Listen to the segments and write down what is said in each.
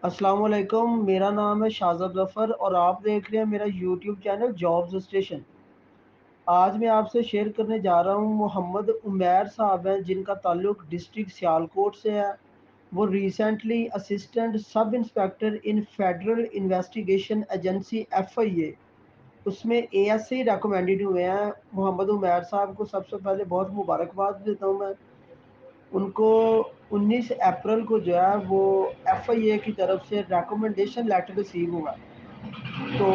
السلام علیکم، میرا نام ہے شاہزب ظفر اور آپ دیکھ رہے ہیں میرا یوٹیوب چینل جابز اسٹیشن۔ آج میں آپ سے شیئر کرنے جا رہا ہوں محمد عمیر صاحب ہیں جن کا تعلق ڈسٹرکٹ سیالکوٹ سے ہے۔ وہ ریسنٹلی اسسٹنٹ سب انسپیکٹر ان فیڈرل انویسٹیگیشن ایجنسی FIA اس میں ASI ریکمینڈڈ ہوئے ہیں۔ محمد عمیر صاحب کو سب سے پہلے بہت مبارکباد دیتا ہوں میں ان کو۔ 19 اپریل کو جو ہے وہ FIA کی طرف سے ریکمنڈیشن لیٹر ریسیو ہوا، تو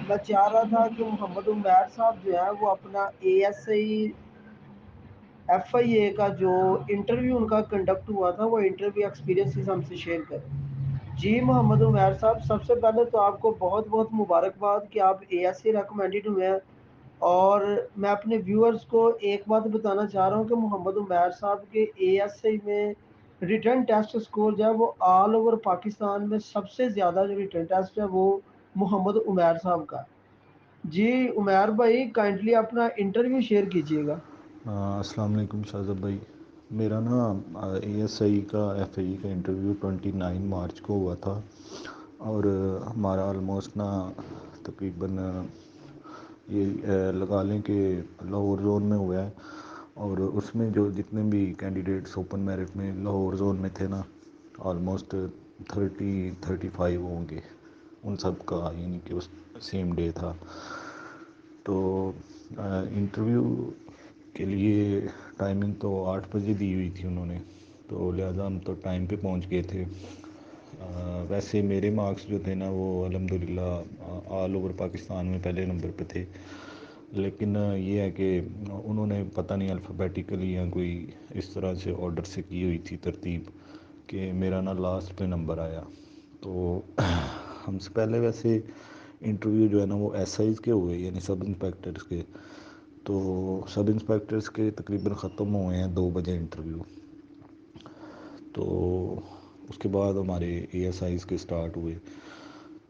میں چاہ رہا تھا کہ محمد عمیر صاحب جو ہے وہ اپنا FIA کا جو انٹرویو ان کا کنڈکٹ ہوا تھا وہ انٹرویو ایکسپیرینس ہم سے شیئر کریں۔ جی محمد عمیر صاحب، سب سے پہلے تو آپ کو بہت بہت مبارکباد کہ آپ ASI ریکمینڈڈ ہوئے ہیں۔ اور میں اپنے ویورز کو ایک بات بتانا چاہ رہا ہوں کہ محمد عمیر صاحب کے ASI میں ریٹرن ٹیسٹ سکور جو ہے وہ آل اوور پاکستان میں سب سے زیادہ جو ریٹرن ٹیسٹ ہے وہ محمد عمیر صاحب کا۔ جی عمیر بھائی، کائنڈلی اپنا انٹرویو شیئر کیجیے گا۔ السلام علیکم شاہزب بھائی۔ میرا نا ASI کا FAE کا انٹرویو 29 مارچ کو ہوا تھا، اور ہمارا آلموسٹ نا تقریباً یہ لگا لیں کہ لاہور زون میں ہوا ہے، اور اس میں جو جتنے بھی کینڈیڈیٹس اوپن میرٹ میں لاہور زون میں تھے نا، آلموسٹ 35 ہوں گے ان سب کا، یعنی کہ اس سیم ڈے تھا۔ تو انٹرویو کے لیے ٹائمنگ تو 8 بجے دی ہوئی تھی انہوں نے، تو لہٰذا ہم تو ٹائم پہ پہنچ گئے تھے۔ ویسے میرے مارکس جو تھے نا وہ الحمدللہ آل اوور پاکستان میں پہلے نمبر پہ تھے، لیکن یہ ہے کہ انہوں نے پتہ نہیں الفابیٹیکلی یا کوئی اس طرح سے آرڈر سے کی ہوئی تھی ترتیب کہ میرا نا لاسٹ پہ نمبر آیا۔ تو ہم سے پہلے ویسے انٹرویو جو ہے نا وہ SIs کے ہوئے، یعنی سب انسپیکٹرس کے، تو سب انسپیکٹرس کے تقریباً ختم ہوئے ہیں 2 بجے انٹرویو۔ تو اس کے بعد ہمارے ASIs کے سٹارٹ ہوئے،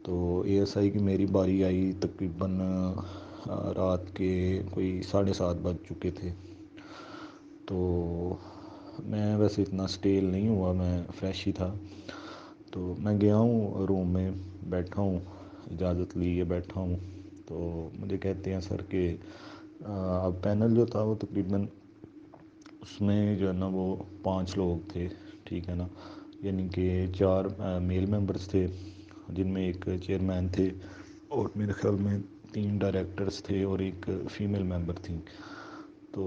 تو ASI کی میری باری آئی تقریباً رات کے کوئی 7:30 بج چکے تھے۔ تو میں ویسے اتنا سٹیل نہیں ہوا، میں فریش ہی تھا، تو میں گیا ہوں روم میں، بیٹھا ہوں، اجازت لیے بیٹھا ہوں، تو مجھے کہتے ہیں سر کہ اب پینل جو تھا وہ تقریباً اس میں جو ہے نا وہ 5 لوگ تھے، ٹھیک ہے نا، یعنی کہ 4 میل ممبرس تھے جن میں ایک چیئرمین تھے، اور میرے خیال میں 3 ڈائریکٹرس تھے اور ایک فیمیل ممبر تھیں۔ تو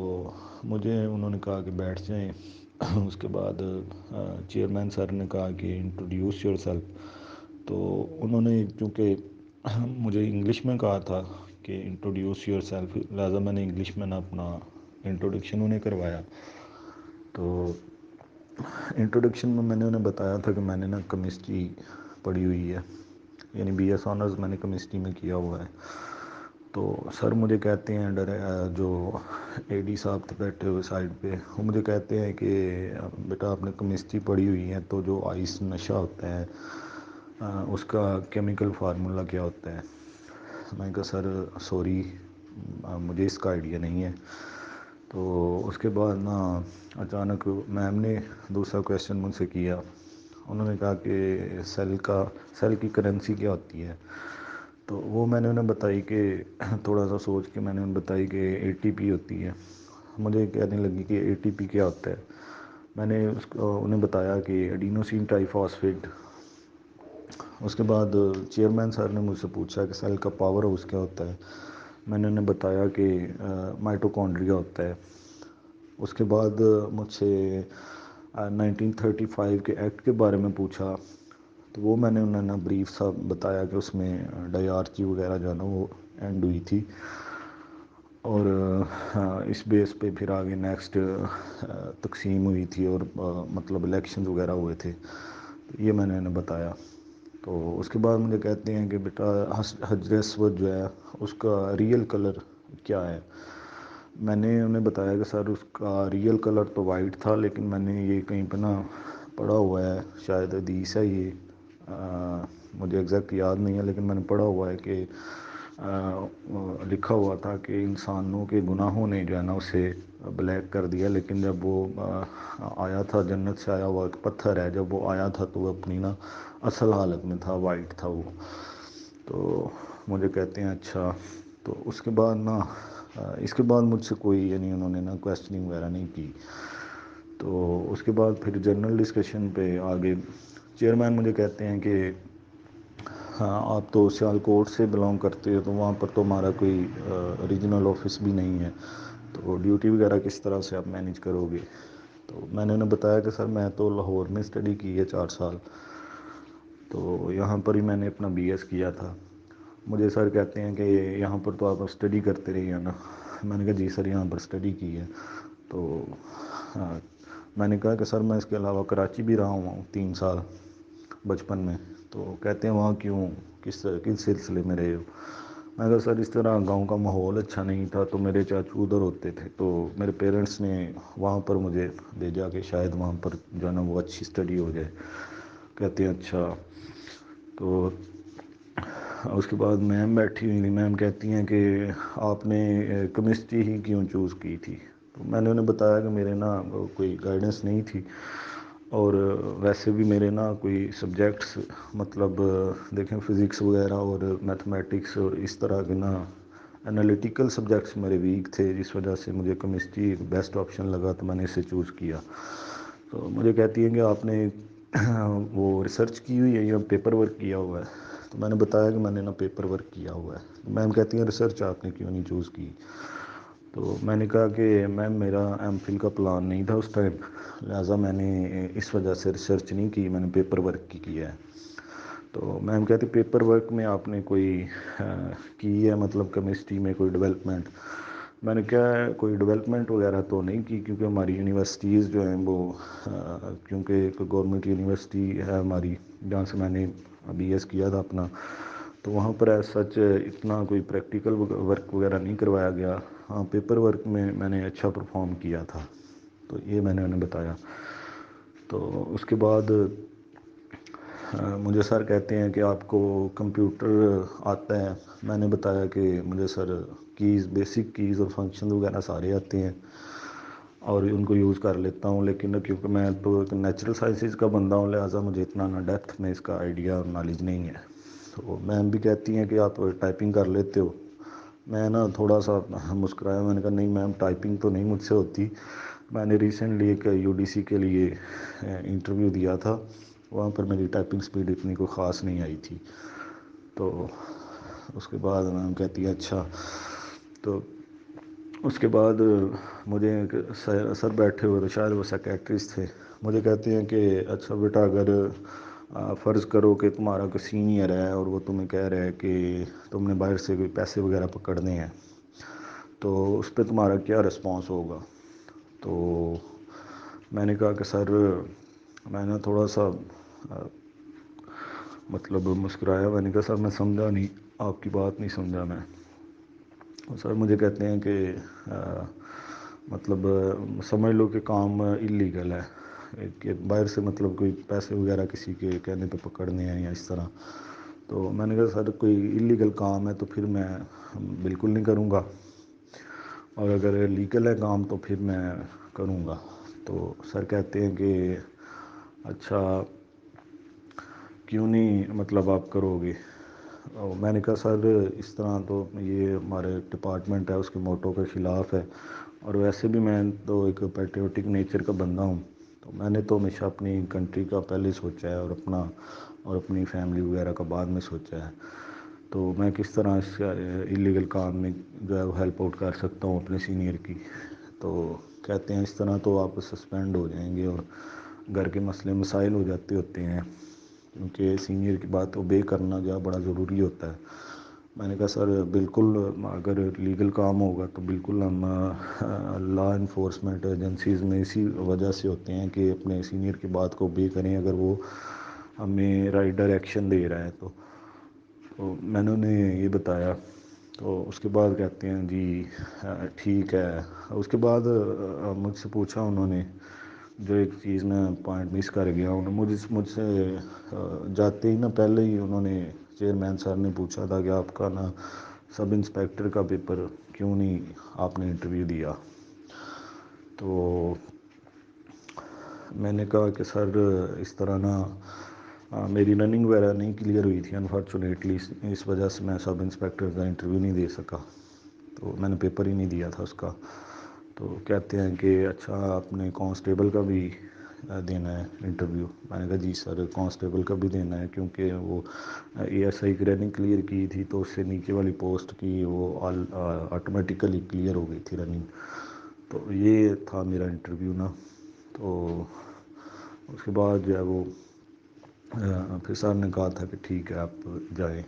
مجھے انہوں نے کہا کہ بیٹھ جائیں۔ اس کے بعد چیئرمین سر نے کہا کہ انٹروڈیوس یور سیلف، تو انہوں نے چونکہ مجھے انگلش میں کہا تھا کہ انٹروڈیوس یور سیلف، لہٰذا میں نے انگلش میں نا اپنا انٹروڈکشن انہیں کروایا۔ تو انٹروڈکشن میں نے انہیں بتایا تھا کہ میں نے نا کیمسٹری پڑھی ہوئی ہے، یعنی BS آنرز میں نے کیمسٹری میں کیا ہوا ہے۔ تو سر مجھے کہتے ہیں جو AD صاحب تھے بیٹھے ہوئے سائڈ پہ، وہ مجھے کہتے ہیں کہ بیٹا آپ نے کیمسٹری پڑھی ہوئی ہے، تو جو آئس نشہ ہوتا ہے اس کا کیمیکل فارمولا کیا ہوتا ہے؟ میں نے کہا سر سوری، مجھے اس کا آئیڈیا نہیں ہے۔ تو اس کے بعد نا اچانک میم نے دوسرا کویشچن مجھ سے کیا، انہوں نے کہا کہ سیل کی کرنسی کیا ہوتی ہے؟ تو وہ میں نے انہیں بتائی کہ تھوڑا سا سوچ کے میں نے انہیں بتائی کہ ATP ہوتی ہے۔ مجھے کہنے لگی کہ ATP کیا ہوتا ہے؟ میں نے اس کو انہیں بتایا کہ ایڈینوسین ٹرائی فاسفیٹ۔ اس کے بعد چیئرمین سر نے مجھ سے پوچھا کہ سیل کا پاور ہاؤس کیا ہوتا ہے؟ میں نے انہیں بتایا کہ مائٹوکونڈریا ہوتا ہے۔ اس کے بعد مجھ سے 1935 کے ایکٹ کے بارے میں پوچھا، تو وہ میں نے انہیں نا بریف سا بتایا کہ اس میں ڈائیارچی وغیرہ جو ہے نا وہ اینڈ ہوئی تھی، اور اس بیس پہ پھر آگے نیکسٹ تقسیم ہوئی تھی، اور مطلب الیکشنز وغیرہ ہوئے تھے، تو یہ میں نے انہیں بتایا۔ تو اس کے بعد مجھے کہتے ہیں کہ بیٹا حجر اسود جو ہے اس کا ریئل کلر کیا ہے؟ میں نے انہیں بتایا کہ سر اس کا ریئل کلر تو وائٹ تھا، لیکن میں نے یہ کہیں پہ نا پڑھا ہوا ہے، شاید حدیث ہے یہ، مجھے ایگزیکٹ یاد نہیں ہے، لیکن میں نے پڑھا ہوا ہے کہ لکھا ہوا تھا کہ انسانوں کے گناہوں نے جو ہے نا اسے بلیک کر دیا، لیکن جب وہ آیا تھا، جنت سے آیا ہوا ایک پتھر ہے، جب وہ آیا تھا تو وہ اپنی نا اصل حالت میں تھا، وائٹ تھا وہ. تو مجھے کہتے ہیں اچھا. تو اس کے بعد نا اس کے بعد مجھ سے کوئی یعنی انہوں نے نا کویسچننگ وغیرہ نہیں کی. تو اس کے بعد پھر جنرل ڈسکشن پہ آگے چیئرمین مجھے کہتے ہیں کہ ہاں آپ تو سیال کوٹ سے بلانگ کرتے ہو، تو وہاں پر تو ہمارا کوئی ریجنل آفس بھی نہیں ہے، تو ڈیوٹی وغیرہ کس طرح سے آپ مینیج کرو گے. تو میں نے انہیں بتایا کہ سر میں تو لاہور میں اسٹڈی کی ہے 4 سال، تو یہاں پر ہی میں نے اپنا بی ایس کیا تھا. مجھے سر کہتے ہیں کہ یہاں پر تو آپ اسٹڈی کرتے رہیے نا. میں نے کہا جی سر یہاں پر اسٹڈی کی ہے. تو میں نے کہا کہ سر میں اس کے علاوہ کراچی بھی رہا ہوں 3 سال بچپن میں. تو کہتے ہیں وہاں کیوں، کس سلسلے میں رہے ہو. میں کہا سر اس طرح گاؤں کا ماحول اچھا نہیں تھا، تو میرے چاچو ادھر ہوتے تھے، تو میرے پیرنٹس نے وہاں پر مجھے بھیجا کہ شاید وہاں پر جو ہے نا وہ اچھی اسٹڈی ہو جائے. کہتے ہیں اچھا. تو اس کے بعد میم بیٹھی ہوئی تھی، میم کہتی ہیں کہ آپ نے کیمسٹری ہی کیوں چوز کی تھی. تو میں نے انہیں بتایا کہ میرے نا کوئی گائیڈنس نہیں تھی، اور ویسے بھی میرے نا کوئی سبجیکٹس مطلب دیکھیں فزکس وغیرہ اور میتھمیٹکس اور اس طرح کے نا انالیٹیکل سبجیکٹس میرے ویک تھے، جس وجہ سے مجھے کیمسٹری بیسٹ آپشن لگا، تو میں نے اسے چوز کیا. تو مجھے کہتی ہیں کہ آپ نے وہ ریسرچ کی ہوئی ہے یا پیپر ورک کیا ہوا ہے. تو میں نے بتایا کہ میں نے نا پیپر ورک کیا ہوا ہے. میم کہتی ہیں ریسرچ آپ نے کیوں نہیں چوز کی. تو میں نے کہا کہ میم میرا ایم فل کا پلان نہیں تھا اس ٹائم، لہٰذا میں نے اس وجہ سے ریسرچ نہیں کی، میں نے پیپر ورک کی کیا ہے. تو میم کہتی پیپر ورک میں آپ نے کوئی کی ہے مطلب کیمسٹری میں کوئی ڈیولپمنٹ. میں نے کہا کوئی ڈیولپمنٹ وغیرہ تو نہیں کی، کیونکہ ہماری یونیورسٹیز جو ہیں وہ کیونکہ ایک گورنمنٹ یونیورسٹی ہے ہماری جہاں سے میں نے بی ایس کیا تھا اپنا، تو وہاں پر ایز سچ اتنا کوئی پریکٹیکل ورک وغیرہ نہیں کروایا گیا. ہاں پیپر ورک میں نے اچھا پرفارم کیا تھا. تو یہ میں نے انہیں بتایا. تو اس کے بعد مجھے سر کہتے ہیں کہ آپ کو کمپیوٹر آتا ہے. میں نے بتایا کہ مجھے سر کیز بیسک کیز اور فنکشن وغیرہ سارے آتے ہیں اور ان کو یوز کر لیتا ہوں، لیکن کیونکہ میں تو ایک نیچرل سائنسز کا بندہ ہوں، لہٰذا مجھے اتنا نہ ڈیپتھ میں اس کا آئیڈیا اور نالج نہیں ہے. تو میم بھی کہتی ہیں کہ آپ ٹائپنگ کر لیتے ہو. میں نا تھوڑا سا مسکرایا، میں نے کہا نہیں میم ٹائپنگ تو نہیں مجھ سے ہوتی. میں نے ریسنٹلی ایک یو ڈی سی کے لیے انٹرویو دیا تھا، وہاں پر میری ٹائپنگ سپیڈ اتنی کوئی خاص نہیں آئی تھی. تو اس کے بعد میم کہتی ہے اچھا. تو اس کے بعد مجھے سر بیٹھے ہوئے تھے، شاید وہ سیکریٹریز تھے. مجھے کہتے ہیں کہ اچھا بیٹا اگر فرض کرو کہ تمہارا کوئی سینئر ہے اور وہ تمہیں کہہ رہا ہے کہ تم نے باہر سے کوئی پیسے وغیرہ پکڑنے ہیں، تو اس پہ تمہارا کیا رسپانس ہوگا. تو میں نے کہا کہ سر میں نے تھوڑا سا مطلب مسکرایا. میں نے کہا سر میں سمجھا نہیں، آپ کی بات نہیں سمجھا میں. سر مجھے کہتے ہیں کہ مطلب سمجھ لو کہ کام اللیگل ہے، کہ باہر سے مطلب کوئی پیسے وغیرہ کسی کے کہنے پہ پکڑنے ہیں یا اس طرح. تو میں نے کہا سر کوئی اللیگل کام ہے تو پھر میں بالکل نہیں کروں گا، اور اگر لیگل ہے کام تو پھر میں کروں گا. تو سر کہتے ہیں کہ اچھا کیوں نہیں مطلب آپ کرو گے. میں نے کہا سر اس طرح تو یہ ہمارے ڈپارٹمنٹ ہے اس کے موٹو کے خلاف ہے، اور ویسے بھی میں تو ایک پیٹریوٹک نیچر کا بندہ ہوں. تو میں نے تو ہمیشہ اپنی کنٹری کا پہلے سوچا ہے اور اپنی فیملی وغیرہ کا بعد میں سوچا ہے. تو میں کس طرح اس اللیگل کام میں جو ہے وہ ہیلپ آؤٹ کر سکتا ہوں اپنے سینئر کی. تو کہتے ہیں اس طرح تو آپ سسپینڈ ہو جائیں گے اور گھر کے مسئلے مسائل ہو جاتے ہوتے ہیں، کیونکہ سینئر کی بات اوبے کرنا جو ہے بڑا ضروری ہوتا ہے. میں نے کہا سر بالکل اگر لیگل کام ہوگا تو بالکل ہم لا انفورسمنٹ ایجنسیز میں اسی وجہ سے ہوتے ہیں کہ اپنے سینئر کی بات کو اوبے کریں اگر وہ ہمیں رائٹ ڈائریکشن دے رہا ہے. تو میں نے انہیں یہ بتایا. تو اس کے بعد کہتے ہیں جی ٹھیک ہے. اس کے بعد مجھ سے پوچھا انہوں نے، جو ایک چیز میں پوائنٹ مس کر گیا ہوں، مجھ سے جاتے ہی نا پہلے ہی انہوں نے چیئرمین صاحب نے پوچھا تھا کہ آپ کا نا سب انسپیکٹر کا پیپر کیوں نہیں آپ نے انٹرویو دیا؟ تو میں نے کہا کہ سر اس طرح نا میری رننگ وغیرہ نہیں کلیئر ہوئی تھی انفارچونیٹلی، اس وجہ سے میں سب انسپیکٹر کا انٹرویو نہیں دے سکا، تو میں نے پیپر ہی نہیں دیا تھا اس کا۔ تو کہتے ہیں کہ اچھا آپ نے کانسٹیبل کا بھی دینا ہے انٹرویو؟ میں نے کہا جی سر کانسٹیبل کا بھی دینا ہے، کیونکہ وہ اے ایس آئی کی رننگ کلیئر کی تھی تو اس سے نیچے والی پوسٹ کی وہ آٹومیٹیکلی کلیئر ہو گئی تھی رننگ۔ تو یہ تھا میرا انٹرویو نا۔ تو اس کے بعد جو ہے وہ پھر سر نے کہا تھا کہ ٹھیک ہے آپ جائیں۔